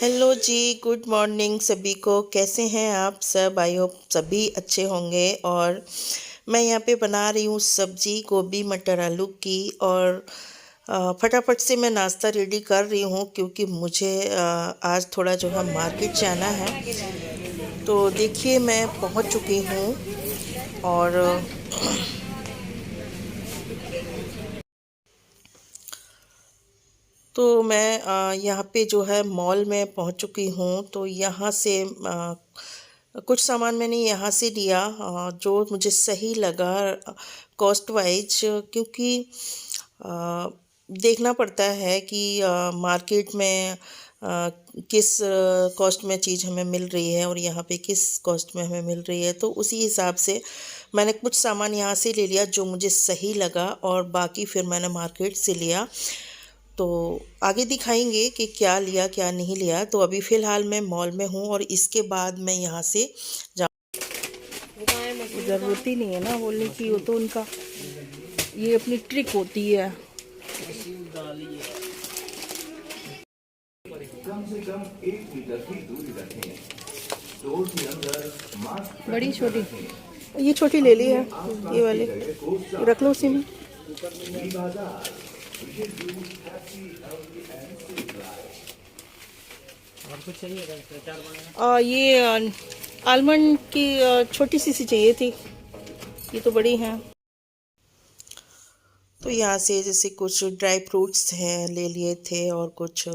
Hello जी, good morning सभी को। कैसे हैं आप सब? आई होप सभी अच्छे होंगे। और मैं यहाँ पे बना रही हूँ सब्जी गोभी मटर आलू की। और फटाफट से मैं नाश्ता रेडी कर रही हूँ क्योंकि मुझे आज थोड़ा जो है मार्केट जाना है। तो देखिए मैं पहुँच चुकी हूँ। और तो मैं यहाँ पे जो है मॉल में पहुँच चुकी हूँ। तो यहाँ से कुछ सामान मैंने यहाँ से लिया जो मुझे सही लगा कॉस्ट वाइज, क्योंकि देखना पड़ता है कि मार्केट में किस कॉस्ट में चीज़ हमें मिल रही है और यहाँ पे किस कॉस्ट में हमें मिल रही है। तो उसी हिसाब से मैंने कुछ सामान यहाँ से ले लिया जो मुझे सही लगा, और बाकी फिर मैंने मार्केट से लिया। तो आगे दिखाएंगे कि क्या लिया क्या नहीं लिया। तो अभी फ़िलहाल मैं मॉल में हूँ और इसके बाद मैं यहाँ से ज़रूरत ही नहीं है ना बोलने की, वो तो उनका ये अपनी ट्रिक होती है। कम से कम 1 मीटर की दूरी रखें। स्टोर के अंदर मास्क बड़ी छोटी, ये छोटी ले ली है, ये वाली रख लो उसी में। और कुछ चाहिए? ये आलमंड की छोटी सी चाहिए थी, ये तो बड़ी है। तो यहाँ से जैसे कुछ ड्राई फ्रूट्स हैं ले लिए थे, और कुछ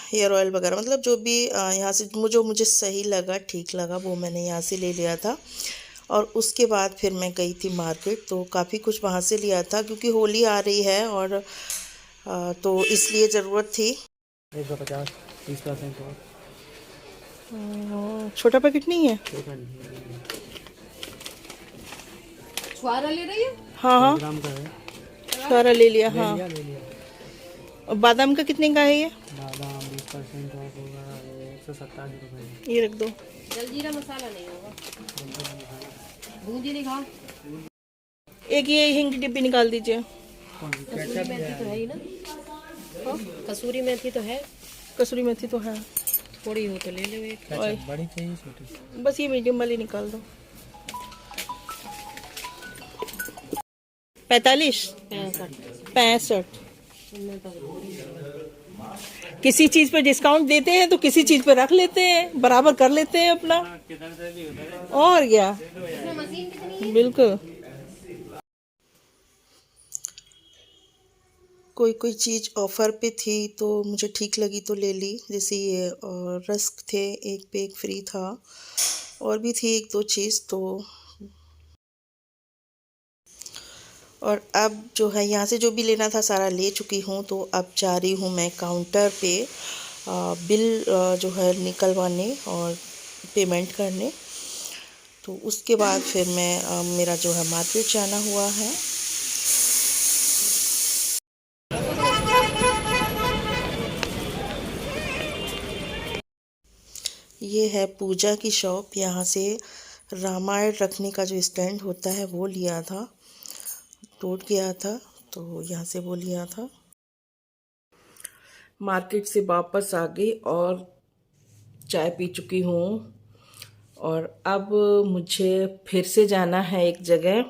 हेयर ऑयल वगैरह, मतलब जो भी यहाँ से मुझे सही लगा ठीक लगा वो मैंने यहाँ से ले लिया था। और उसके बाद फिर मैं गई थी मार्केट। तो काफ़ी कुछ वहाँ से लिया था क्योंकि होली आ रही है, और तो इसलिए ज़रूरत थी। 150 30% और छोटा पैकेट नहीं है? छुआरा ले रही है? हाँ हाँ, ग्राम का है। छुआरा ले लिया। हाँ ले लिया। और बादाम का कितने का है ये? बादाम 20% ऑफ होगा, 127 रुपये। ये रख दो। जलजीरा मसाला नहीं होगा, बूंदी नहीं खाओ। एक ये हिंग की डिब्बी निकाल दीजिए। कसूरी मेथी तो है ही ना? कसूरी मेथी तो है। कसूरी मेथी तो है, थोड़ी हो तो ले लो एक। बड़ी चाहिए छोटी? बस ये मीडियम वाली निकाल दो। 45 65। किसी चीज पे डिस्काउंट देते हैं तो किसी चीज पे रख लेते हैं, बराबर कर लेते हैं अपना। और क्या, बिल्कुल। कोई कोई चीज़ ऑफ़र पे थी तो मुझे ठीक लगी तो ले ली। जैसे ये रस्क थे, एक पे एक फ्री था। और भी थी एक दो चीज़। तो और अब जो है यहाँ से जो भी लेना था सारा ले चुकी हूँ। तो अब जा रही हूँ मैं काउंटर पे बिल जो है निकलवाने और पेमेंट करने। तो उसके बाद फिर मैं मेरा जो है मार्केट जाना हुआ है। ये है पूजा की शॉप। यहाँ से रामायण रखने का जो स्टैंड होता है वो लिया था, टूट गया था, तो यहाँ से वो लिया था। मार्केट से वापस आ गई और चाय पी चुकी हूँ। और अब मुझे फिर से जाना है एक जगह।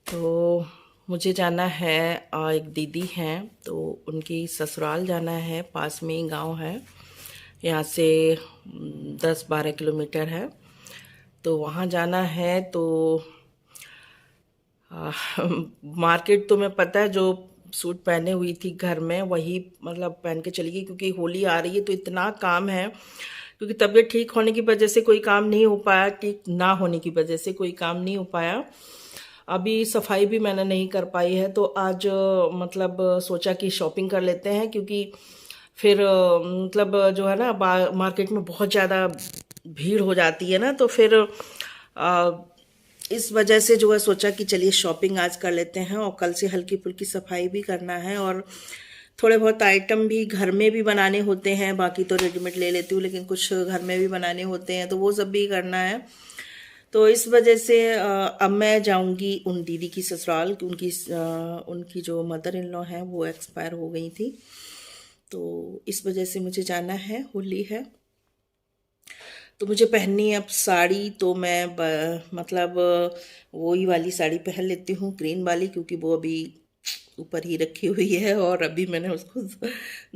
तो मुझे जाना है, एक दीदी हैं तो उनकी ससुराल जाना है। पास में ही गांव है, यहाँ से 10-12 किलोमीटर है। तो वहाँ जाना है। तो मार्केट तो मैं पता है जो सूट पहने हुई थी घर में वही मतलब पहन के चली गई, क्योंकि होली आ रही है तो इतना काम है। क्योंकि तबीयत ठीक होने की वजह से कोई काम नहीं हो पाया, ठीक ना होने की वजह से कोई काम नहीं हो पाया। अभी सफाई भी मैंने नहीं कर पाई है। तो आज मतलब सोचा कि शॉपिंग कर लेते हैं, क्योंकि फिर मतलब जो है ना मार्केट में बहुत ज़्यादा भीड़ हो जाती है ना। तो फिर इस वजह से जो है सोचा कि चलिए शॉपिंग आज कर लेते हैं, और कल से हल्की फुल्की सफाई भी करना है। और थोड़े बहुत आइटम भी घर में भी बनाने होते हैं, बाकी तो रेडीमेड ले लेती हूँ, लेकिन कुछ घर में भी बनाने होते हैं तो वो सब भी करना है। तो इस वजह से अब मैं जाऊंगी उन दीदी की ससुराल। उनकी जो मदर इन लॉ हैं वो एक्सपायर हो गई थी। तो इस वजह से मुझे जाना है, होली है तो मुझे पहननी है अब साड़ी। तो मैं मतलब वही वाली साड़ी पहन लेती हूँ, ग्रीन वाली, क्योंकि वो अभी ऊपर ही रखी हुई है और अभी मैंने उसको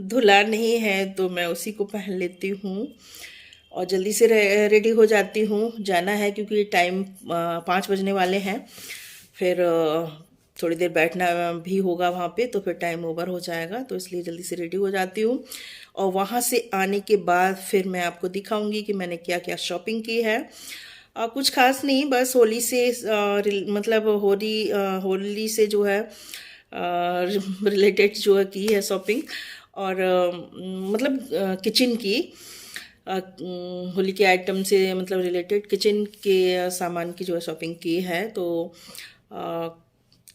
धुला नहीं है, तो मैं उसी को पहन लेती हूँ और जल्दी से रेडी हो जाती हूँ। जाना है क्योंकि टाइम 5 बजने वाले हैं, फिर थोड़ी देर बैठना भी होगा वहाँ पे, तो फिर टाइम ओवर हो जाएगा, तो इसलिए जल्दी से रेडी हो जाती हूँ। और वहाँ से आने के बाद फिर मैं आपको दिखाऊंगी कि मैंने क्या क्या शॉपिंग की है। कुछ खास नहीं, बस होली से मतलब होली से जो है रिलेटेड जो है की है शॉपिंग, और मतलब किचन की होली के आइटम से मतलब रिलेटेड किचन के सामान की जो है शॉपिंग की है। तो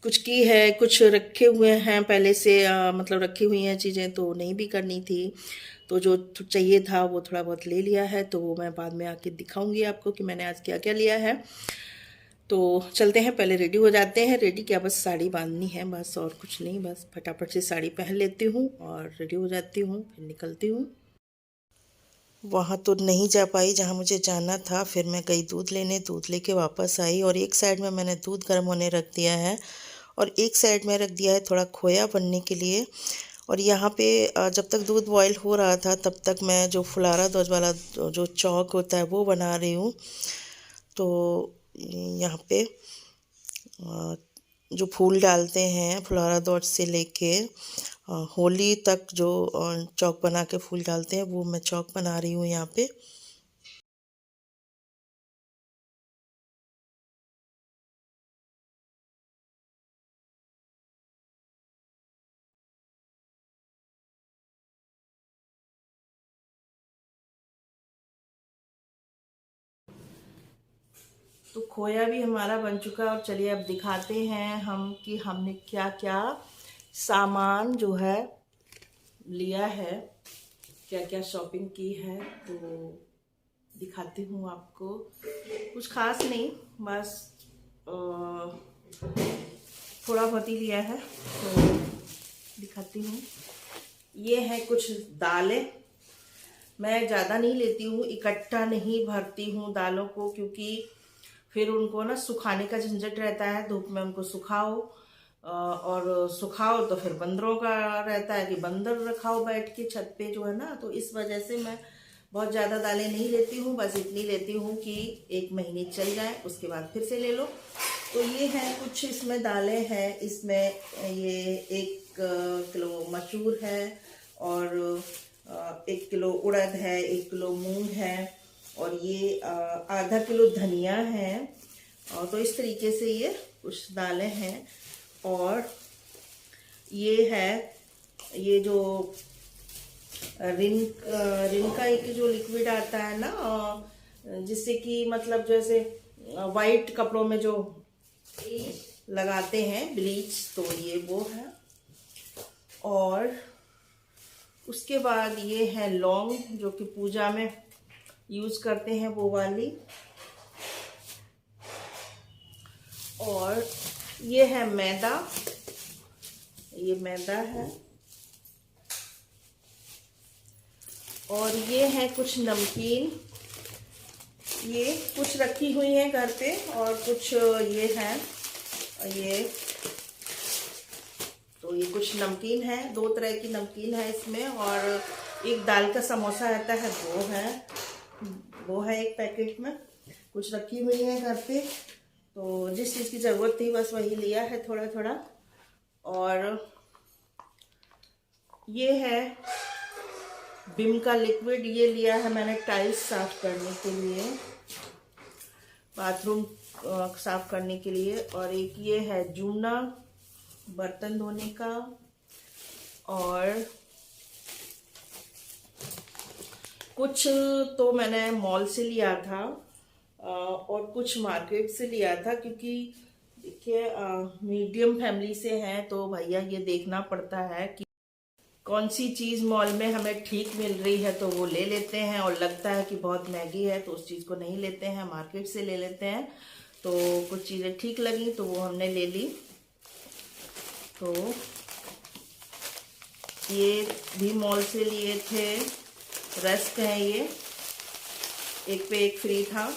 कुछ की है, कुछ रखे हुए हैं पहले से, मतलब रखी हुई हैं चीज़ें, तो नहीं भी करनी थी, तो जो चाहिए था वो थोड़ा बहुत ले लिया है, तो वो मैं बाद में आके दिखाऊंगी आपको कि मैंने आज क्या क्या लिया है। तो चलते हैं, पहले रेडी हो जाते हैं। रेडी क्या, बस साड़ी बांधनी है बस, और कुछ नहीं, बस फटाफट से साड़ी पहन लेती हूँ और रेडी हो जाती हूँ, फिर निकलती हूँ। वहाँ तो नहीं जा पाई जहाँ मुझे जाना था, फिर मैं गई दूध लेने, दूध लेके वापस आई और एक साइड में मैंने दूध गर्म होने रख दिया है और एक साइड में रख दिया है थोड़ा खोया बनने के लिए। और यहाँ पे जब तक दूध बॉयल हो रहा था तब तक मैं जो फुलारा दूध वाला जो चौक होता है वो बना रही हूँ। तो यहाँ पे जो फूल डालते हैं फुलारा दूध से लेके होली तक, जो चौक बना के फूल डालते हैं, वो मैं चौक बना रही हूँ यहाँ पे। तो खोया भी हमारा बन चुका है और चलिए अब दिखाते हैं हम कि हमने क्या क्या सामान जो है लिया है, क्या क्या शॉपिंग की है, तो दिखाती हूँ आपको। कुछ खास नहीं, बस थोड़ा बहुत ही लिया है, तो दिखाती हूँ। ये है कुछ दालें, मैं ज़्यादा नहीं लेती हूँ, इकट्ठा नहीं भरती हूँ दालों को, क्योंकि फिर उनको ना सुखाने का झंझट रहता है, धूप में उनको सुखाओ और सुखाओ तो फिर बंदरों का रहता है कि बंदर रखाओ बैठ के छत पे जो है ना, तो इस वजह से मैं बहुत ज़्यादा दालें नहीं लेती हूँ, बस इतनी लेती हूँ कि 1 महीने चल जाए, उसके बाद फिर से ले लो। तो ये है कुछ इसमें दालें हैं, इसमें ये 1 किलो मसूर है और 1 किलो उड़द है, 1 किलो मूंग है और ये आधा किलो धनिया है। और तो इस तरीके से ये कुछ दालें हैं। और ये है, ये जो रिन का एक जो लिक्विड आता है ना, जिससे कि मतलब जैसे वाइट कपड़ों में जो लगाते हैं ब्लीच, तो ये वो है। और उसके बाद ये है लौंग, जो कि पूजा में यूज करते हैं, वो वाली। और ये है मैदा, ये मैदा है। और ये है कुछ नमकीन, ये कुछ रखी हुई है घर पे, और कुछ ये है, ये तो ये कुछ नमकीन है, 2 तरह की नमकीन है इसमें। और एक दाल का समोसा आता है, वो है एक पैकेट में, कुछ रखी हुई है घर पे, तो जिस चीज़ की ज़रूरत थी बस वही लिया है थोड़ा थोड़ा। और ये है विम का लिक्विड, ये लिया है मैंने टाइल्स साफ करने के लिए, बाथरूम साफ करने के लिए। और एक ये है जूना बर्तन धोने का। और कुछ तो मैंने मॉल से लिया था और कुछ मार्केट से लिया था, क्योंकि देखिए मीडियम फैमिली से हैं, तो भैया ये देखना पड़ता है कि कौन सी चीज़ मॉल में हमें ठीक मिल रही है तो वो ले लेते हैं, और लगता है कि बहुत महंगी है तो उस चीज़ को नहीं लेते हैं, मार्केट से ले लेते हैं। तो कुछ चीज़ें ठीक लगी तो वो हमने ले ली। तो ये भी मॉल से लिए थे, रस्क है ये, एक पे एक फ्री था।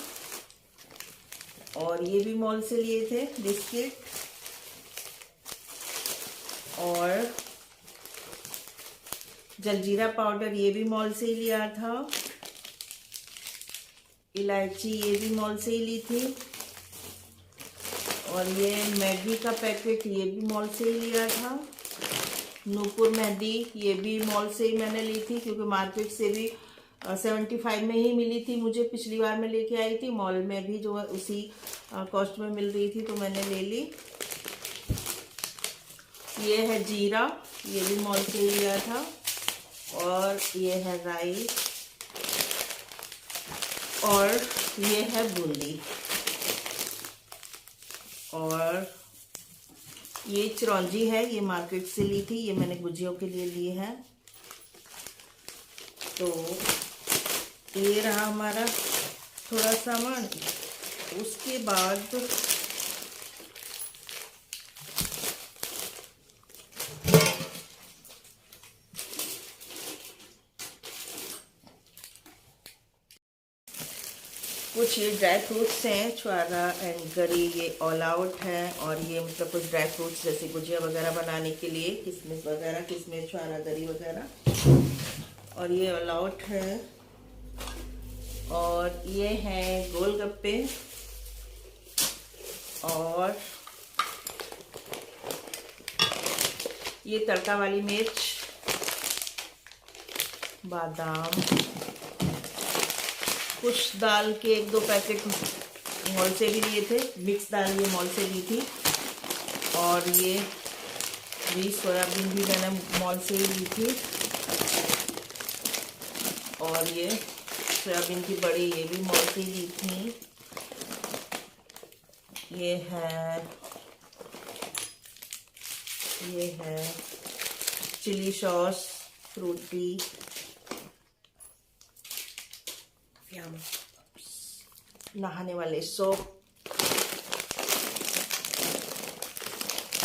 और ये भी मॉल से लिए थे बिस्किट। और जलजीरा पाउडर ये भी मॉल से ही लिया था। इलायची ये भी मॉल से ही ली थी। और ये मैगी का पैकेट ये भी मॉल से ही लिया था। नूपुर मेहंदी ये भी मॉल से ही मैंने ली थी, क्योंकि मार्केट से भी 75 में ही मिली थी मुझे, पिछली बार मैं लेके आई थी। मॉल में भी जो है उसी कॉस्ट में मिल रही थी, तो मैंने ले ली। ये है जीरा, ये भी मॉल से ही लिया था। और ये है राई, और ये है बूंदी। और ये चिरौंजी है, ये मार्केट से ली थी, ये मैंने गुजियों के लिए लिए हैं। तो ये रहा हमारा थोड़ा सामान। उसके बाद कुछ ये ड्राई फ्रूट्स हैं, छुआरा एंड गरी, ये ऑल आउट है। और ये मतलब कुछ ड्राई फ्रूट्स जैसे गुजिया वगैरह बनाने के लिए, किशमिश वगैरह, किशमिश, छुआरा, गरी वगैरह। और ये ऑल आउट है। और ये है गोलगप्पे। और ये तड़का वाली मिर्च, बादाम, कुछ दाल के 1-2 पैकेट मॉल से भी लिए थे। मिक्स दाल ये मॉल से ली थी। और ये भी सोयाबीन भी मैंने मॉल से ही ली थी। और ये सोयाबीन की बड़ी ये भी मॉल से ही ली थी। ये है चिली सॉस, फ्रूटी, नहाने वाले सोप।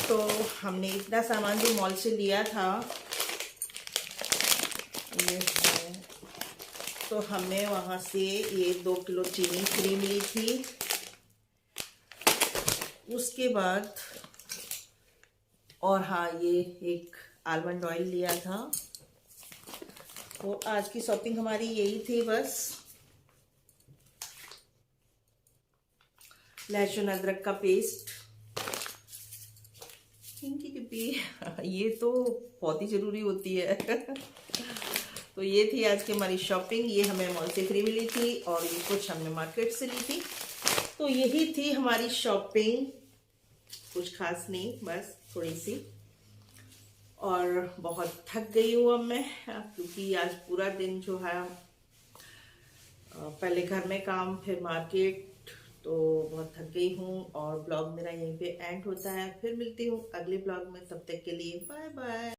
तो हमने इतना सामान जो मॉल से लिया था, ये है, तो हमें वहाँ से ये 2 किलो चीनी फ्री मिली थी। उसके बाद और हाँ, ये एक आलमंड ऑयल लिया था। तो आज की शॉपिंग हमारी यही थी बस। लहसुन अदरक का पेस्ट, इनकी डिब्बी ये तो बहुत ही ज़रूरी होती है। तो ये थी आज की हमारी शॉपिंग। ये हमें मॉल से फ्री मिली थी और ये कुछ हमने मार्केट से ली थी। तो यही थी हमारी शॉपिंग, कुछ खास नहीं, बस थोड़ी सी। और बहुत थक गई हूँ अब मैं, क्योंकि आज पूरा दिन जो है पहले घर में काम, फिर मार्केट, तो बहुत थक गई हूँ। और ब्लॉग मेरा यहीं पे एंड होता है। फिर मिलती हूँ अगले ब्लॉग में, तब तक के लिए बाय बाय।